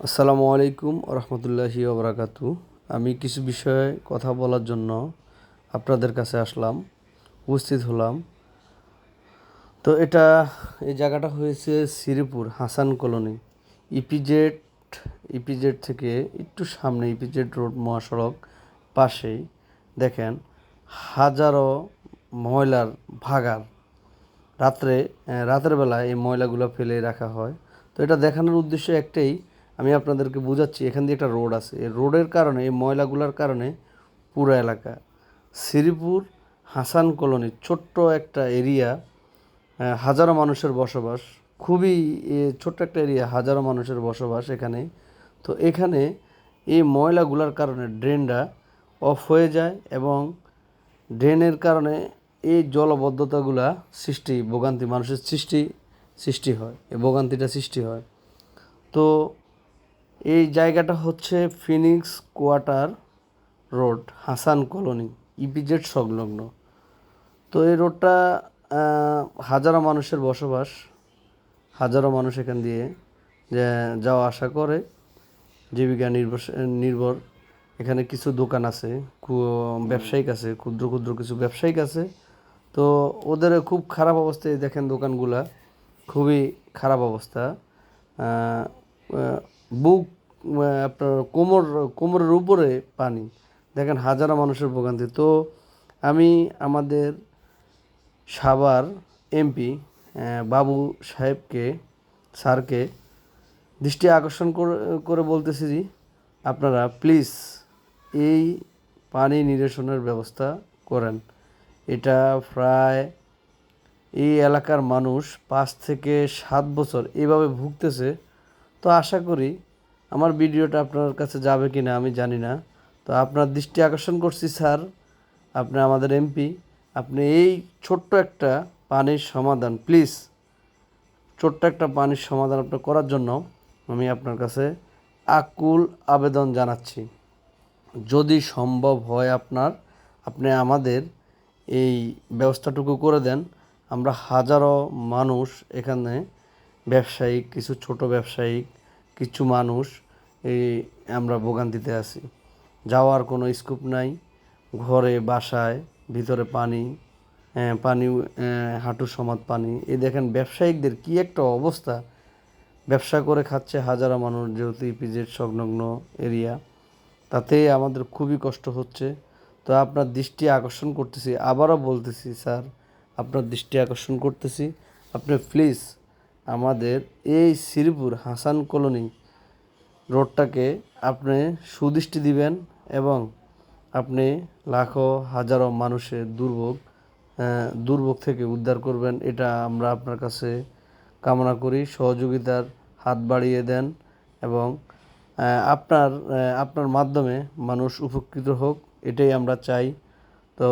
আসসালামু আলাইকুম রহমতুল্লাহি ওবরাকাতু। আমি কিছু বিষয়ে কথা বলার জন্য আপনাদের কাছে আসলাম, উপস্থিত হলাম। তো এই জায়গাটা হয়েছে Sreepur Hasan colony, EPZ EPZ থেকে একটু সামনে, ইপিজেড রোড মহাসড়ক পাশেই দেখেন হাজারো ময়লার ভাগাড়। রাতের বেলা এই ময়লাগুলো ফেলে রাখা হয়। তো এটা দেখানোর উদ্দেশ্য একটাই, আমি আপনাদেরকে বোঝাচ্ছি। এখান দিয়ে একটা রোড আছে, এই রোডের কারণে, এই ময়লাগুলোর কারণে পুরো এলাকা শ্রীপুর হাসান কলোনি ছোট্ট একটা এরিয়া, হাজারো মানুষের বসবাস। খুবই ছোট্ট একটা এরিয়া, হাজারো মানুষের বসবাস এখানে। তো এখানে এই ময়লাগুলোর কারণে ড্রেনটা অফ হয়ে যায় এবং ড্রেনের কারণে এই জলবদ্ধতাগুলা ভোগান্তি মানুষের সৃষ্টি হয়, এই ভোগান্তিটা সৃষ্টি হয়। তো এই জায়গাটা হচ্ছে Phoenix quarter road, Hasan colony, EPZ সংলগ্ন। তো এই রোডটা হাজারো মানুষের বসবাস, হাজারো মানুষ এখান দিয়ে যাওয়া আসা করে, জীবিকা নির্ভর। এখানে কিছু দোকান আছে, ব্যবসায়িক আছে, ক্ষুদ্র ক্ষুদ্র কিছু ব্যবসায়িক আছে। তো ওদের খুব খারাপ অবস্থায়, দেখেন দোকানগুলা খুবই খারাপ অবস্থা। বুক আপনার কোমরের উপরে পানি, দেখেন হাজারো মানুষের ভোগান্তি। তো আমি আমাদের সাভার এমপি বাবু সাহেবকে, স্যারকে দৃষ্টি আকর্ষণ করে বলতেছি যে আপনারা প্লিজ এই পানি নিরসনের ব্যবস্থা করেন। এটা প্রায় এই এলাকার মানুষ 5 থেকে 7 বছর এভাবে ভুগতেছে। তো আশা করি আমার ভিডিওটা আপনার কাছে যাবে কি না আমি জানি না। তো আপনার দৃষ্টি আকর্ষণ করছি স্যার, আপনি আমাদের এমপি, আপনি এই ছোট্ট একটা পানির সমাধান, প্লিজ ছোট্ট একটা পানির সমাধান আপনি করার জন্য আমি আপনার কাছে আকুল আবেদন জানাচ্ছি। যদি সম্ভব হয় আপনি আমাদের এই ব্যবস্থাটুকু করে দেন। আমরা হাজারো মানুষ এখানে, ব্যবসায়িক কিছু, ছোট ব্যবসায়িক কিছু মানুষ, এই আমরা ভোগান্তিতে আছি। যাওয়ার কোনো স্কোপ নাই, ঘরে বাসায় ভিতরে পানি, পানি হাঁটু সমান পানি। এই দেখেন ব্যবসায়িকদের কি একটা অবস্থা, ব্যবসা করে খাচ্ছে হাজারো মানুষ, যেহেতু ইপিজেড সংলগ্ন এরিয়া, তাতে আমাদের খুবই কষ্ট হচ্ছে। তো আপনার দৃষ্টি আকর্ষণ করতেছি, আবারও বলতেছি স্যার, আপনার দৃষ্টি আকর্ষণ করতেছি, আপনি প্লিজ আমাদের এই শ্রীপুর হাসান কলোনি রোডটাকে আপনি সুদৃষ্টি দিবেন এবং আপনি লাখো হাজারো মানুষের দুর্ভোগ থেকে উদ্ধার করবেন। এটা আমরা আপনার কাছে কামনা করি। সহযোগিতার হাত বাড়িয়ে দেন এবং আপনার মাধ্যমে মানুষ উপকৃত হোক, এটাই আমরা চাই। তো